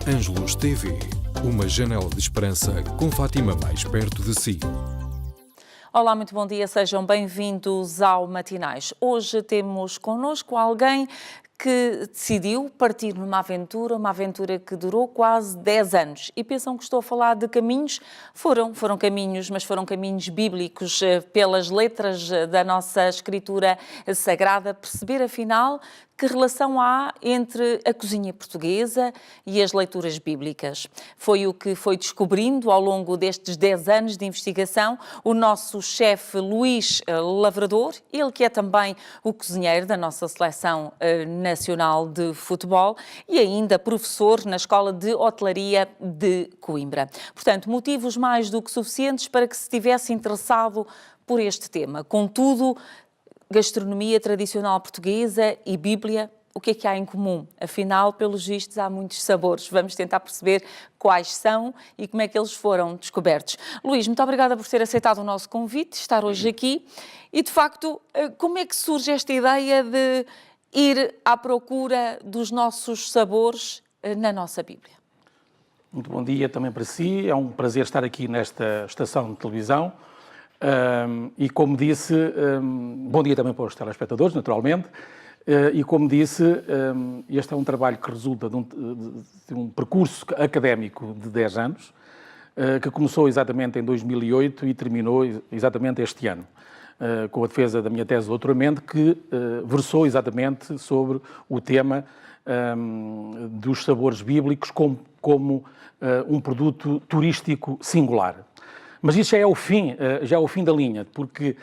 Ângelos TV, uma janela de esperança com Fátima mais perto de si. Olá, muito bom dia, sejam bem-vindos ao Matinais. Hoje temos connosco alguém que decidiu partir numa aventura que durou quase 10 anos. E pensam que estou a falar de caminhos? Foram caminhos, mas foram caminhos bíblicos, pelas letras da nossa escritura sagrada, perceber afinal que relação há entre a cozinha portuguesa e as leituras bíblicas. Foi o que foi descobrindo ao longo destes 10 anos de investigação o nosso chefe Luís Lavrador, ele que é também o cozinheiro da nossa seleção nacional de futebol e ainda professor na Escola de Hotelaria de Coimbra. Portanto, motivos mais do que suficientes para que se tivesse interessado por este tema. Contudo, gastronomia tradicional portuguesa e Bíblia, o que é que há em comum? Afinal, pelos vistos, há muitos sabores. Vamos tentar perceber quais são e como é que eles foram descobertos. Luís, muito obrigada por ter aceitado o nosso convite, estar hoje aqui. E, de facto, como é que surge esta ideia de ir à procura dos nossos sabores na nossa Bíblia? Muito bom dia também para si. É um prazer estar aqui nesta estação de televisão. E como disse, bom dia também para os telespectadores, naturalmente, e como disse, este é um trabalho que resulta de um percurso académico de 10 anos, que começou exatamente em 2008 e terminou exatamente este ano, com a defesa da minha tese de doutoramento, que versou exatamente sobre o tema dos sabores bíblicos como um produto turístico singular. Mas isso já é o fim da linha, porque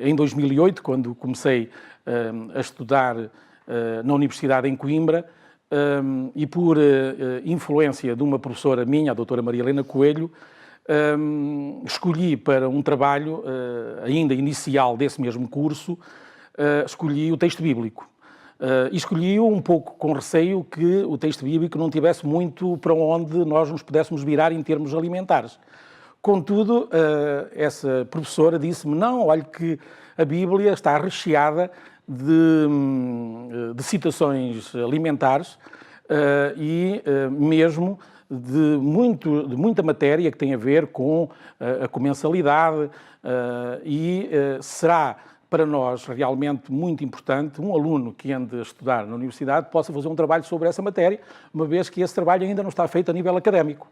em 2008, quando comecei a estudar na Universidade em Coimbra, e por influência de uma professora minha, a doutora Maria Helena Coelho, escolhi para um trabalho ainda inicial desse mesmo curso, escolhi o texto bíblico. E escolhi-o um pouco com receio que o texto bíblico não tivesse muito para onde nós nos pudéssemos virar em termos alimentares. Contudo, essa professora disse-me, não, olha que a Bíblia está recheada de citações alimentares e mesmo de muita matéria que tem a ver com a comensalidade e será para nós realmente muito importante um aluno que ande a estudar na universidade possa fazer um trabalho sobre essa matéria, uma vez que esse trabalho ainda não está feito a nível académico.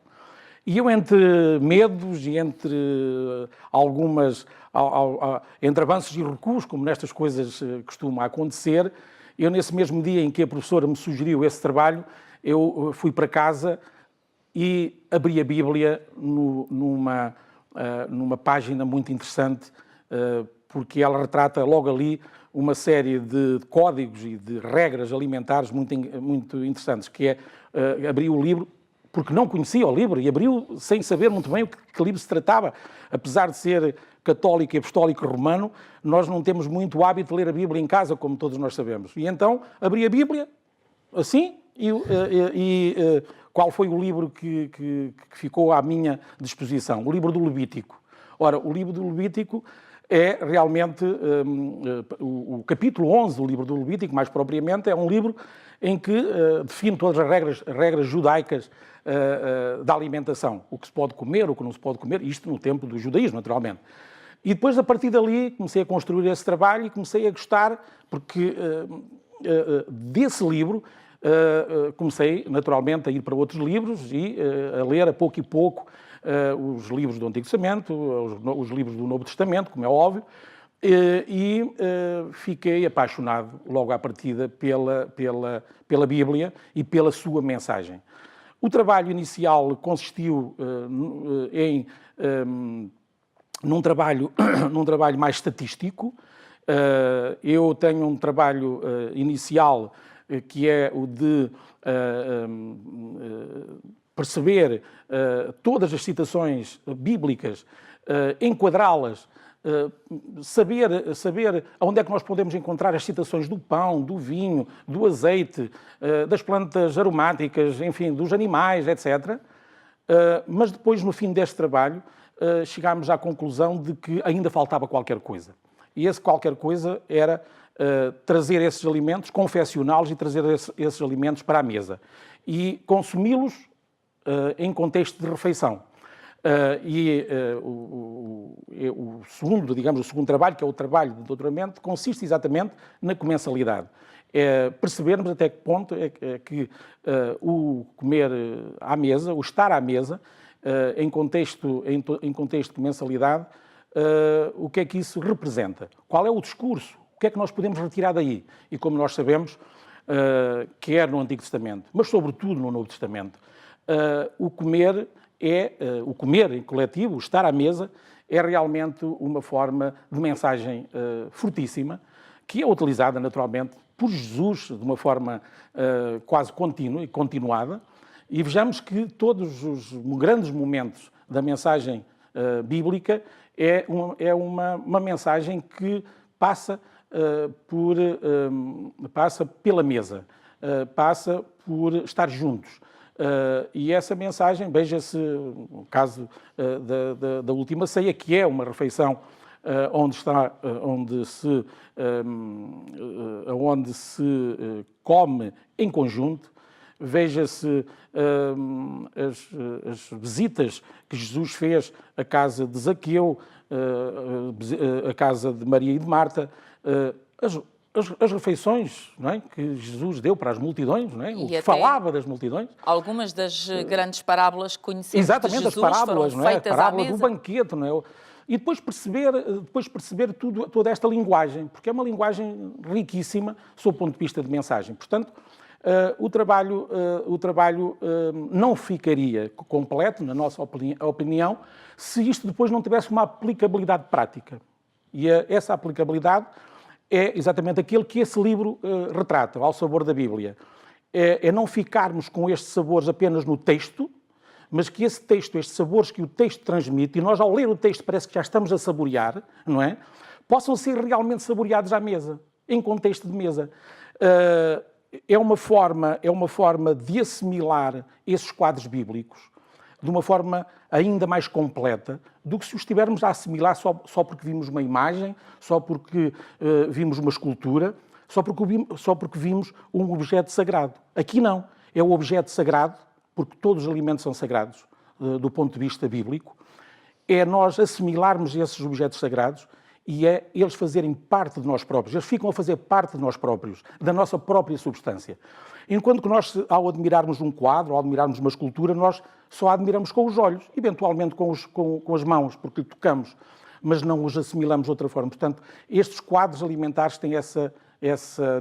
E eu, entre medos e entre entre avanços e recuos, como nestas coisas costuma acontecer, eu, nesse mesmo dia em que a professora me sugeriu esse trabalho, eu fui para casa e abri a Bíblia numa página muito interessante, porque ela retrata logo ali uma série de códigos e de regras alimentares muito interessantes, que é abrir o livro, porque não conhecia o livro e abriu sem saber muito bem o que livro se tratava. Apesar de ser católico e apostólico romano, nós não temos muito hábito de ler a Bíblia em casa, como todos nós sabemos. E então abri a Bíblia, assim, e qual foi o livro que ficou à minha disposição? O livro do Levítico. Ora, o livro do Levítico é realmente o capítulo 11 do livro do Levítico, mais propriamente, é um livro em que define todas as regras judaicas da alimentação, o que se pode comer, o que não se pode comer, isto no tempo do judaísmo, naturalmente. E depois, a partir dali, comecei a construir esse trabalho e comecei a gostar, porque desse livro comecei, naturalmente, a ir para outros livros e a ler a pouco e pouco os livros do Antigo Testamento, os livros do Novo Testamento, como é óbvio, e fiquei apaixonado logo à partida pela Bíblia e pela sua mensagem. O trabalho inicial consistiu num trabalho mais estatístico. Eu tenho um trabalho inicial que é o de perceber todas as citações bíblicas, enquadrá-las, saber onde é que nós podemos encontrar as citações do pão, do vinho, do azeite, das plantas aromáticas, enfim, dos animais, etc. Mas depois, no fim deste trabalho, chegámos à conclusão de que ainda faltava qualquer coisa. E esse qualquer coisa era trazer esses alimentos, confeccioná-los e trazer esses alimentos para a mesa. e consumi-los em contexto de refeição. O segundo trabalho, que é o trabalho de doutoramento, consiste exatamente na comensalidade. Percebermos até que ponto é que o comer à mesa, o estar à mesa, em contexto de comensalidade, o que é que isso representa? Qual é o discurso? O que é que nós podemos retirar daí? E como nós sabemos, quer no Antigo Testamento, mas sobretudo no Novo Testamento, o comer em coletivo, o estar à mesa, é realmente uma forma de mensagem fortíssima, que é utilizada naturalmente por Jesus de uma forma quase contínua e continuada, e vejamos que todos os grandes momentos da mensagem bíblica é uma mensagem que passa pela mesa, passa por estar juntos. E essa mensagem, veja-se o caso da última ceia, que é uma refeição onde se come em conjunto. Veja-se as visitas que Jesus fez à casa de Zaqueu, à casa de Maria e de Marta, as refeições, não é, que Jesus deu para as multidões, não é, o que falava das multidões. Algumas das grandes parábolas que conhecemos de Jesus as parábolas, foram feitas a parábola à mesa. do banquete, não é? E depois perceber toda esta linguagem, porque é uma linguagem riquíssima sob o ponto de vista de mensagem. Portanto, o trabalho não ficaria completo, na nossa opinião, se isto depois não tivesse uma aplicabilidade prática. E essa aplicabilidade é exatamente aquilo que esse livro retrata, Ao Sabor da Bíblia. É não ficarmos com estes sabores apenas no texto, mas que esse texto, estes sabores que o texto transmite, e nós ao ler o texto parece que já estamos a saborear, não é? Possam ser realmente saboreados à mesa, em contexto de mesa. É uma forma de assimilar esses quadros bíblicos de uma forma ainda mais completa do que se os estivermos a assimilar só porque vimos uma imagem, só porque vimos uma escultura, só porque vimos um objeto sagrado. Aqui não. É o objeto sagrado, porque todos os alimentos são sagrados do ponto de vista bíblico, é nós assimilarmos esses objetos sagrados e é eles fazerem parte de nós próprios. Eles ficam a fazer parte de nós próprios, da nossa própria substância. Enquanto que nós, ao admirarmos um quadro, ao admirarmos uma escultura, nós só a admiramos com os olhos, eventualmente com as mãos, porque tocamos, mas não os assimilamos de outra forma. Portanto, estes quadros alimentares têm essa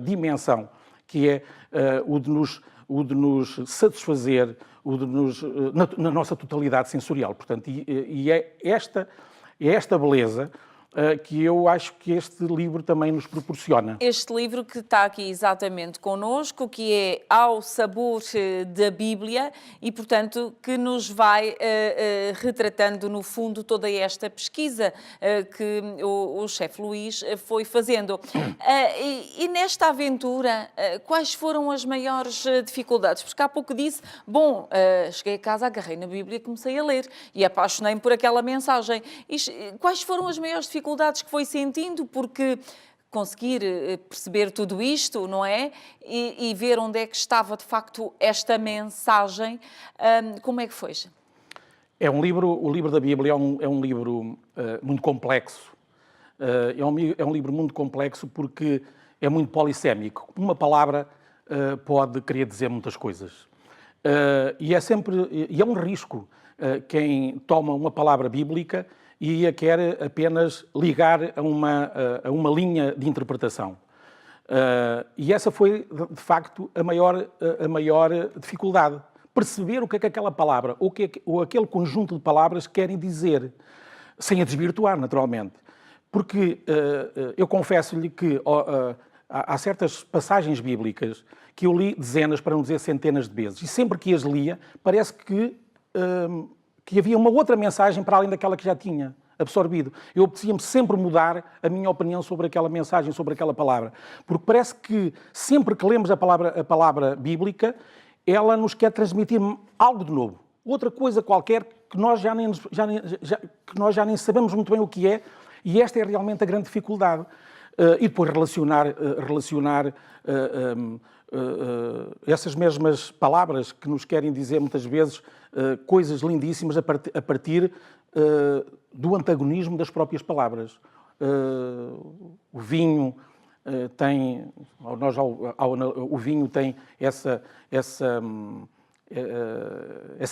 dimensão, que é o de nos satisfazer, na nossa totalidade sensorial. Portanto, é esta beleza que eu acho que este livro também nos proporciona. Este livro que está aqui exatamente connosco, que é Ao Sabor da Bíblia e, portanto, que nos vai retratando, no fundo, toda esta pesquisa que o chefe Luís foi fazendo. E nesta aventura, quais foram as maiores dificuldades? Porque há pouco disse, cheguei a casa, agarrei na Bíblia e comecei a ler e apaixonei-me por aquela mensagem. Quais foram as maiores dificuldades que foi sentindo, porque conseguir perceber tudo isto, não é? E ver onde é que estava, de facto, esta mensagem, como é que foi? O livro da Bíblia é um livro muito complexo. É um livro muito complexo porque é muito polissémico. Uma palavra pode querer dizer muitas coisas. E é um risco quem toma uma palavra bíblica e a quer apenas ligar a uma linha de interpretação. E essa foi, de facto, a maior dificuldade. Perceber o que é que aquela palavra ou aquele conjunto de palavras querem dizer, sem a desvirtuar, naturalmente. Porque eu confesso-lhe que há certas passagens bíblicas que eu li dezenas, para não dizer centenas de vezes, e sempre que as lia, parece que havia uma outra mensagem para além daquela que já tinha absorvido. Eu apetecia-me sempre mudar a minha opinião sobre aquela mensagem, sobre aquela palavra. Porque parece que sempre que lemos a palavra bíblica, ela nos quer transmitir algo de novo. Outra coisa qualquer que nós já nem sabemos muito bem o que é, e esta é realmente a grande dificuldade. e depois relacionar essas mesmas palavras que nos querem dizer muitas vezes coisas lindíssimas a partir do antagonismo das próprias palavras. O vinho tem, o vinho tem essa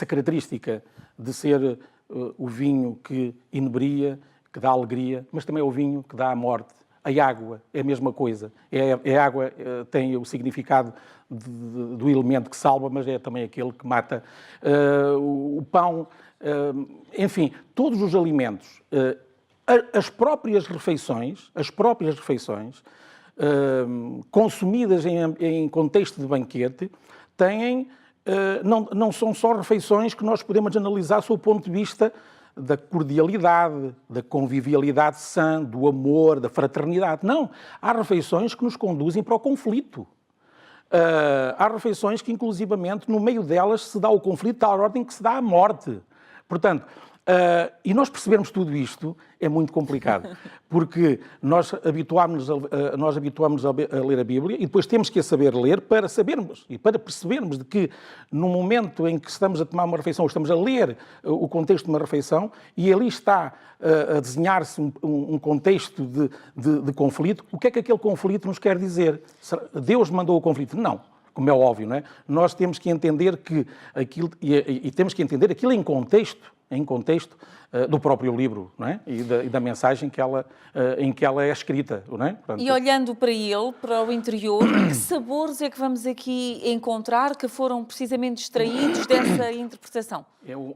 característica de ser o vinho que inebria, que dá alegria, mas também é o vinho que dá a morte. A água é a mesma coisa. A água tem o significado do elemento que salva, mas é também aquele que mata. O pão, enfim, todos os alimentos, as próprias refeições, consumidas em contexto de banquete, têm, não são só refeições que nós podemos analisar sob o ponto de vista da cordialidade, da convivialidade sã, do amor, da fraternidade. Não, há refeições que nos conduzem para o conflito. Há refeições que, inclusivamente, no meio delas se dá o conflito, à ordem que se dá a morte. Portanto, e nós percebermos tudo isto é muito complicado, porque nós habituámos-nos a ler a Bíblia e depois temos que a saber ler para sabermos e para percebermos de que no momento em que estamos a tomar uma refeição, estamos a ler o contexto de uma refeição e ali está a desenhar-se um contexto de conflito, o que é que aquele conflito nos quer dizer? Deus mandou o conflito? Não. Como é óbvio, não é? Nós temos que entender que aquilo, e temos que entender aquilo em contexto do próprio livro, não é? E da mensagem em que ela é escrita, não é? Portanto, e olhando para ele, para o interior, que sabores é que vamos aqui encontrar que foram precisamente extraídos dessa interpretação?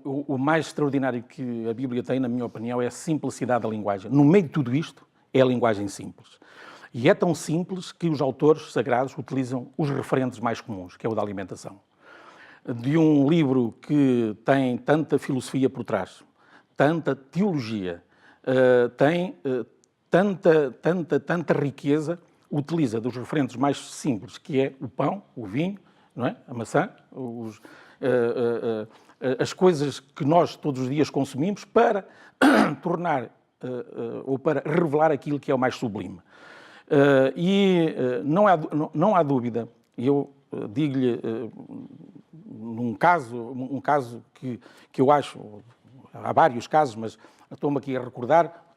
O mais extraordinário que a Bíblia tem, na minha opinião, é a simplicidade da linguagem. No meio de tudo isto, é a linguagem simples. E é tão simples que os autores sagrados utilizam os referentes mais comuns, que é o da alimentação. De um livro que tem tanta filosofia por trás, tanta teologia, tem tanta riqueza, utiliza dos referentes mais simples, que é o pão, o vinho, não é? A maçã, as coisas que nós todos os dias consumimos para tornar ou para revelar aquilo que é o mais sublime. Não há dúvida, e eu digo-lhe um caso que eu acho, há vários casos, mas estou-me aqui a recordar,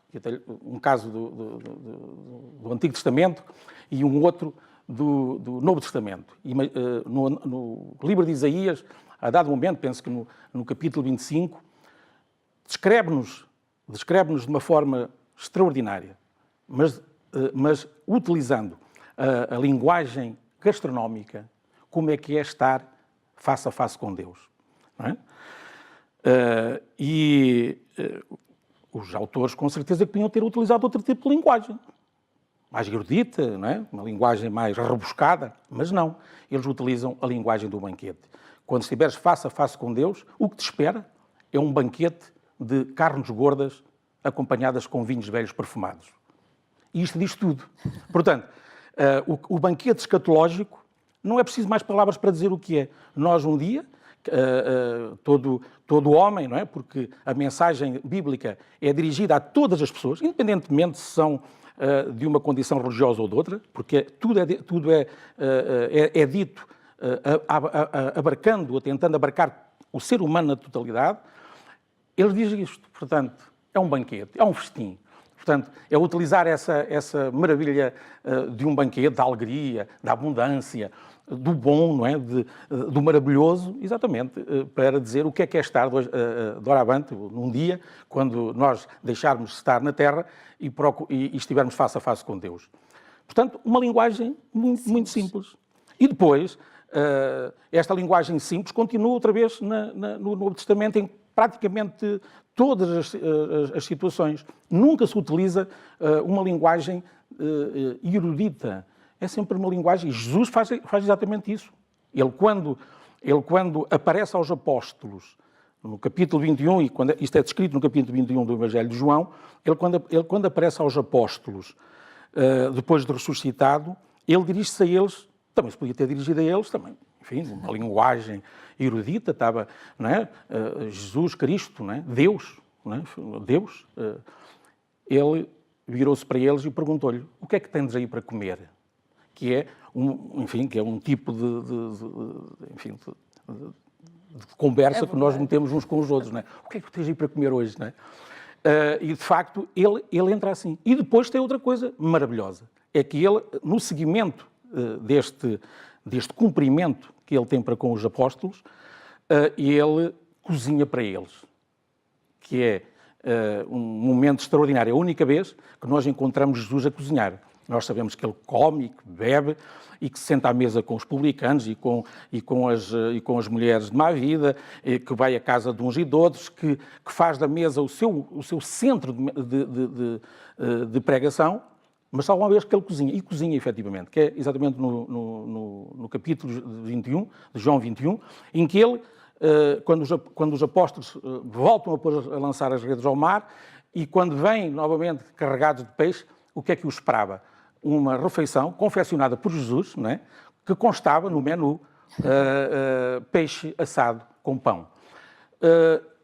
um caso do Antigo Testamento e um outro do Novo Testamento. E, no livro de Isaías, a dado momento, penso que no capítulo 25, descreve-nos de uma forma extraordinária, mas utilizando a linguagem gastronómica, como é que é estar face a face com Deus. Não é? Os autores, com certeza, que podiam ter utilizado outro tipo de linguagem, mais erudita, não é? Uma linguagem mais rebuscada, mas não. Eles utilizam a linguagem do banquete. Quando estiveres face a face com Deus, o que te espera é um banquete de carnes gordas acompanhadas com vinhos velhos perfumados. E isto diz tudo. Portanto, o banquete escatológico, não é preciso mais palavras para dizer o que é. Nós, um dia, todo homem, não é? Porque a mensagem bíblica é dirigida a todas as pessoas, independentemente se são de uma condição religiosa ou de outra, porque tudo é dito abarcando, ou tentando abarcar o ser humano na totalidade. Ele diz isto, portanto, é um banquete, é um festim. Portanto, é utilizar essa maravilha de um banquete, da alegria, da abundância, do bom, não é? Do maravilhoso, exatamente, para dizer o que é estar doravante, num dia, quando nós deixarmos de estar na Terra e estivermos face a face com Deus. Portanto, uma linguagem muito simples. E depois, esta linguagem simples continua outra vez no Novo Testamento, em praticamente todas as situações. Nunca se utiliza uma linguagem erudita. É sempre uma linguagem... E Jesus faz exatamente isso. Ele, quando aparece aos apóstolos, no capítulo 21, e isto é descrito no capítulo 21 do Evangelho de João, ele quando aparece aos apóstolos, depois de ressuscitado, ele dirige-se a eles, também se podia ter dirigido a eles, também, enfim, uma linguagem erudita, estava, não é? Jesus Cristo, não é? Deus, não é? Deus, ele virou-se para eles e perguntou-lhe: o que é que tens aí para comer? Que é um tipo de conversa que nós metemos uns com os outros, não é? O que é que tens aí para comer hoje, não é? E, de facto, ele entra assim. E depois tem outra coisa maravilhosa, é que ele, no seguimento deste cumprimento que ele tem para com os apóstolos, ele cozinha para eles, que é um momento extraordinário. É a única vez que nós encontramos Jesus a cozinhar. Nós sabemos que ele come, que bebe e que se senta à mesa com os publicanos e com as mulheres de má vida, que vai à casa de uns e de outros, que faz da mesa o seu centro de pregação, mas só uma vez que ele cozinha, e cozinha efetivamente, que é exatamente no capítulo 21, de João 21, em que ele, quando os apóstolos voltam a lançar as redes ao mar, e quando vêm novamente carregados de peixe, o que é que os esperava? Uma refeição confeccionada por Jesus, não é? Que constava no menu peixe assado com pão.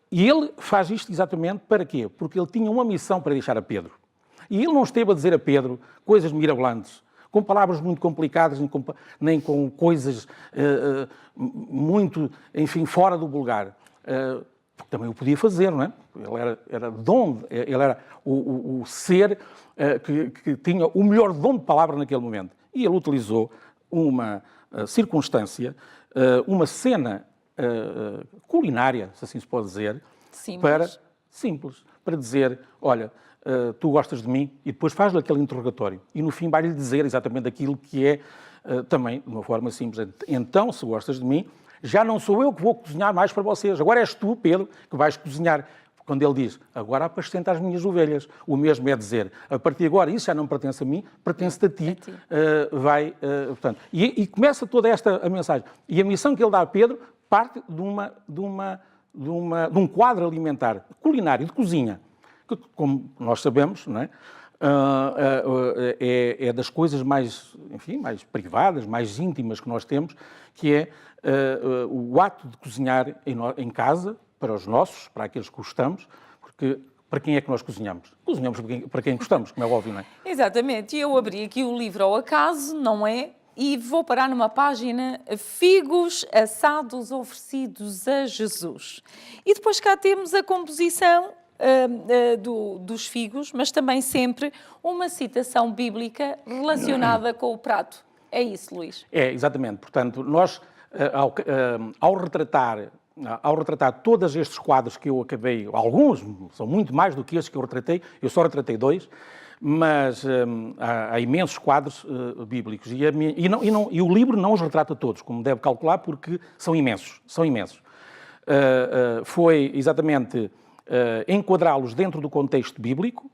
E ele faz isto exatamente para quê? Porque ele tinha uma missão para deixar a Pedro. E ele não esteve a dizer a Pedro coisas mirabolantes, com palavras muito complicadas, nem com coisas muito, enfim, fora do vulgar. Porque também o podia fazer, não é? Ele era dom, ele era o ser que tinha o melhor dom de palavra naquele momento. E ele utilizou uma circunstância, uma cena culinária, se assim se pode dizer, simples, para dizer: olha, tu gostas de mim, e depois faz-lhe aquele interrogatório. E no fim vai-lhe dizer exatamente aquilo que é, também, de uma forma simples: então, se gostas de mim, já não sou eu que vou cozinhar mais para vocês, agora és tu, Pedro, que vais cozinhar. Quando ele diz: agora apacenta as minhas ovelhas, o mesmo é dizer: a partir de agora isso já não pertence a mim, pertence-te a ti. Portanto, e começa toda a mensagem. E a missão que ele dá a Pedro parte de um quadro alimentar, culinário, de cozinha, que, como nós sabemos, não é? É das coisas mais, enfim, mais privadas, mais íntimas que nós temos, que é o ato de cozinhar em casa, para os nossos, para aqueles que gostamos, porque para quem é que nós cozinhamos? Cozinhamos para quem gostamos, como é óbvio, não é? Exatamente. E eu abri aqui o livro ao acaso, não é? E vou parar numa página: figos assados oferecidos a Jesus. E depois cá temos a composição dos figos, mas também sempre uma citação bíblica relacionada com o prato. É isso, Luís? É, exatamente. Portanto, nós, ao retratar todos estes quadros que eu acabei, alguns, são muito mais do que estes que eu retratei, eu só retratei 2, mas há imensos quadros bíblicos. E o livro não os retrata todos, como deve calcular, porque são imensos. Foi exatamente enquadrá-los dentro do contexto bíblico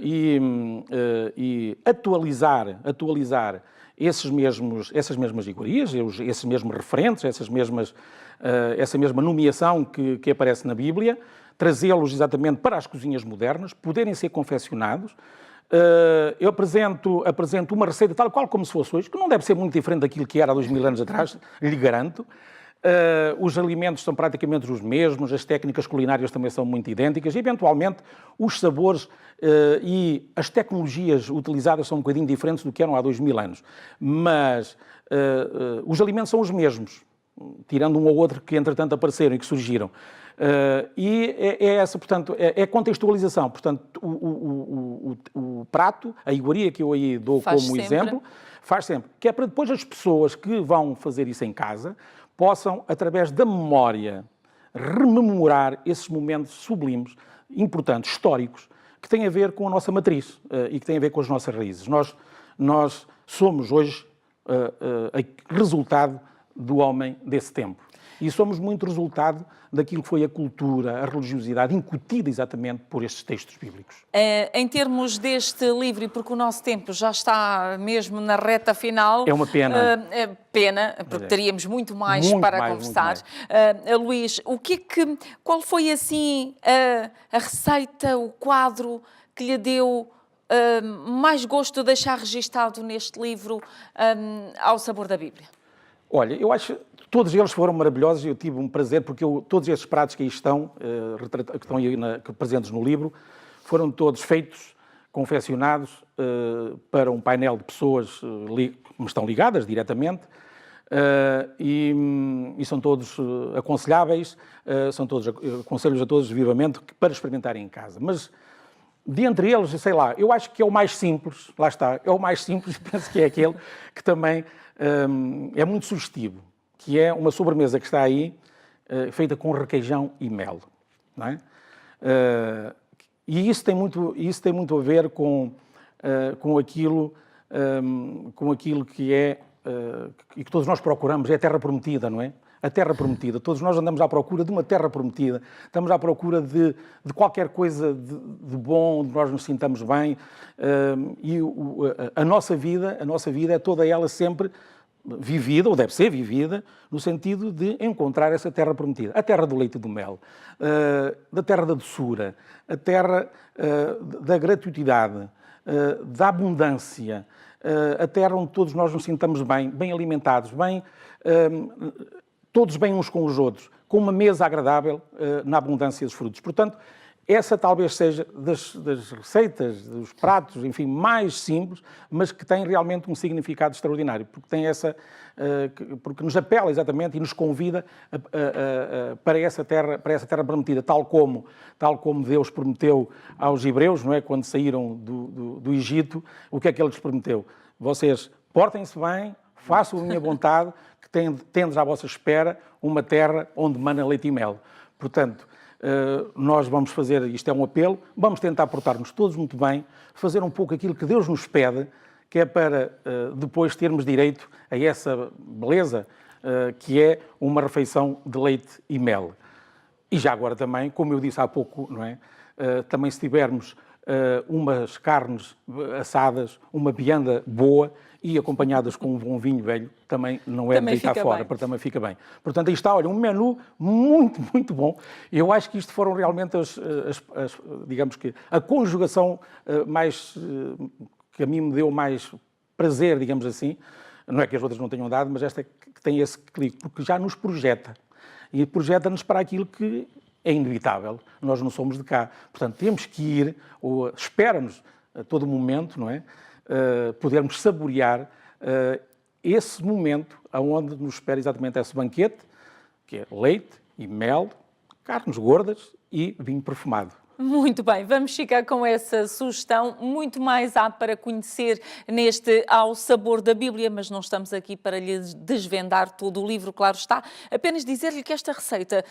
e atualizar essas mesmas iguarias, esses mesmos referentes, essa mesma nomeação que aparece na Bíblia, trazê-los exatamente para as cozinhas modernas, poderem ser confeccionados. Eu apresento uma receita tal qual como se fosse hoje, que não deve ser muito diferente daquilo que era há 2000 anos atrás, lhe garanto. Os alimentos são praticamente os mesmos, as técnicas culinárias também são muito idênticas, e eventualmente os sabores e as tecnologias utilizadas são um bocadinho diferentes do que eram há 2000 anos. Mas os alimentos são os mesmos, tirando um ou outro que entretanto apareceram e que surgiram. E portanto, é contextualização. Portanto, o prato, a iguaria que eu aí dou como exemplo, faz sempre. Que é para depois as pessoas que vão fazer isso em casa possam, através da memória, rememorar esses momentos sublimes, importantes, históricos, que têm a ver com a nossa matriz e que têm a ver com as nossas raízes. Nós somos hoje resultado do homem desse tempo. E somos muito resultado daquilo que foi a cultura, a religiosidade incutida exatamente por estes textos bíblicos. Em termos deste livro, e porque o nosso tempo já está mesmo na reta final... É uma pena. Porque teríamos muito mais para conversar. Luís, qual foi assim a receita, o quadro que lhe deu mais gosto de deixar registado neste livro Ao Sabor da Bíblia? Olha, eu acho que todos eles foram maravilhosos, eu tive um prazer, porque todos estes pratos que aí estão, que estão aí presentes no livro, foram todos feitos confeccionados para um painel de pessoas que me estão ligadas diretamente, e são todos aconselháveis, aconselho-os a todos vivamente para experimentarem em casa. Mas, dentre eles, sei lá, eu acho que é o mais simples, lá está, é o mais simples, penso que é aquele que também é muito sugestivo, que é uma sobremesa que está aí, feita com requeijão e mel, não é? E isso tem muito a ver com aquilo que é, e que todos nós procuramos, é a terra prometida, não é? A terra prometida. Todos nós andamos à procura de uma terra prometida, estamos à procura de qualquer coisa de bom, onde nós nos sintamos bem, e a nossa vida é toda ela sempre vivida, ou deve ser vivida, no sentido de encontrar essa terra prometida. A terra do leite e do mel, da terra da doçura, a terra da gratuidade, da abundância, a terra onde todos nós nos sintamos bem, bem alimentados, todos bem uns com os outros, com uma mesa agradável na abundância dos frutos. Portanto, essa talvez seja das receitas, dos pratos, enfim, mais simples, mas que tem realmente um significado extraordinário, porque nos apela exatamente e nos convida para essa terra prometida, tal como Deus prometeu aos hebreus, não é? Quando saíram do Egito, o que é que Ele lhes prometeu? Vocês portem-se bem, façam a minha vontade, que tendes à vossa espera uma terra onde mana leite e mel. Portanto, nós vamos fazer, isto é um apelo, vamos tentar portar-nos todos muito bem, fazer um pouco aquilo que Deus nos pede, que é para depois termos direito a essa beleza que é uma refeição de leite e mel. E já agora também, como eu disse há pouco, não é? Também se tivermos umas carnes assadas, uma vianda boa e acompanhadas com um bom vinho velho, também não é de deitar fora, também fica bem. Portanto, aí está, olha, um menu muito, muito bom. Eu acho que isto foram realmente digamos que, a conjugação mais, que a mim me deu mais prazer, digamos assim. Não é que as outras não tenham dado, mas esta que tem esse clique, porque já nos projeta. E projeta-nos para aquilo que é inevitável. Nós não somos de cá. Portanto, temos que ir, ou espera-nos a todo momento, não é? Podermos saborear esse momento onde nos espera exatamente esse banquete, que é leite e mel, carnes gordas e vinho perfumado. Muito bem, vamos ficar com essa sugestão, muito mais há para conhecer neste Ao Sabor da Bíblia, mas não estamos aqui para lhe desvendar todo o livro, claro está. Apenas dizer-lhe que esta receita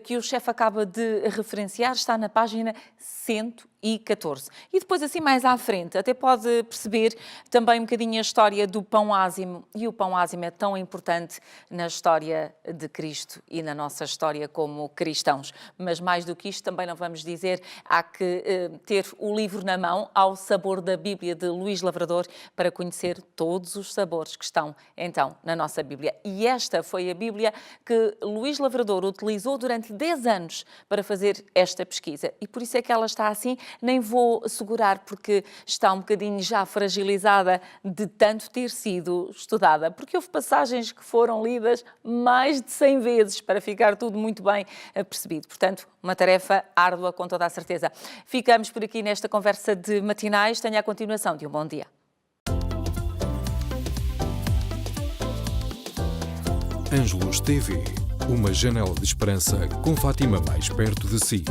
que o chefe acaba de referenciar está na página 114. E depois, assim mais à frente, até pode perceber também um bocadinho a história do pão ázimo. E o pão ázimo é tão importante na história de Cristo e na nossa história como cristãos. Mas mais do que isto, também não vamos dizer, há que ter o livro na mão, Ao Sabor da Bíblia, de Luís Lavrador, para conhecer todos os sabores que estão, então, na nossa Bíblia. E esta foi a Bíblia que Luís Lavrador utilizou durante 10 anos para fazer esta pesquisa. E por isso é que ela está assim. Nem vou segurar porque está um bocadinho já fragilizada de tanto ter sido estudada, porque houve passagens que foram lidas mais de 100 vezes para ficar tudo muito bem percebido. Portanto, uma tarefa árdua com toda a certeza. Ficamos por aqui nesta conversa de matinais. Tenha a continuação de um bom dia. Ângelos TV, uma janela de esperança com Fátima mais perto de si.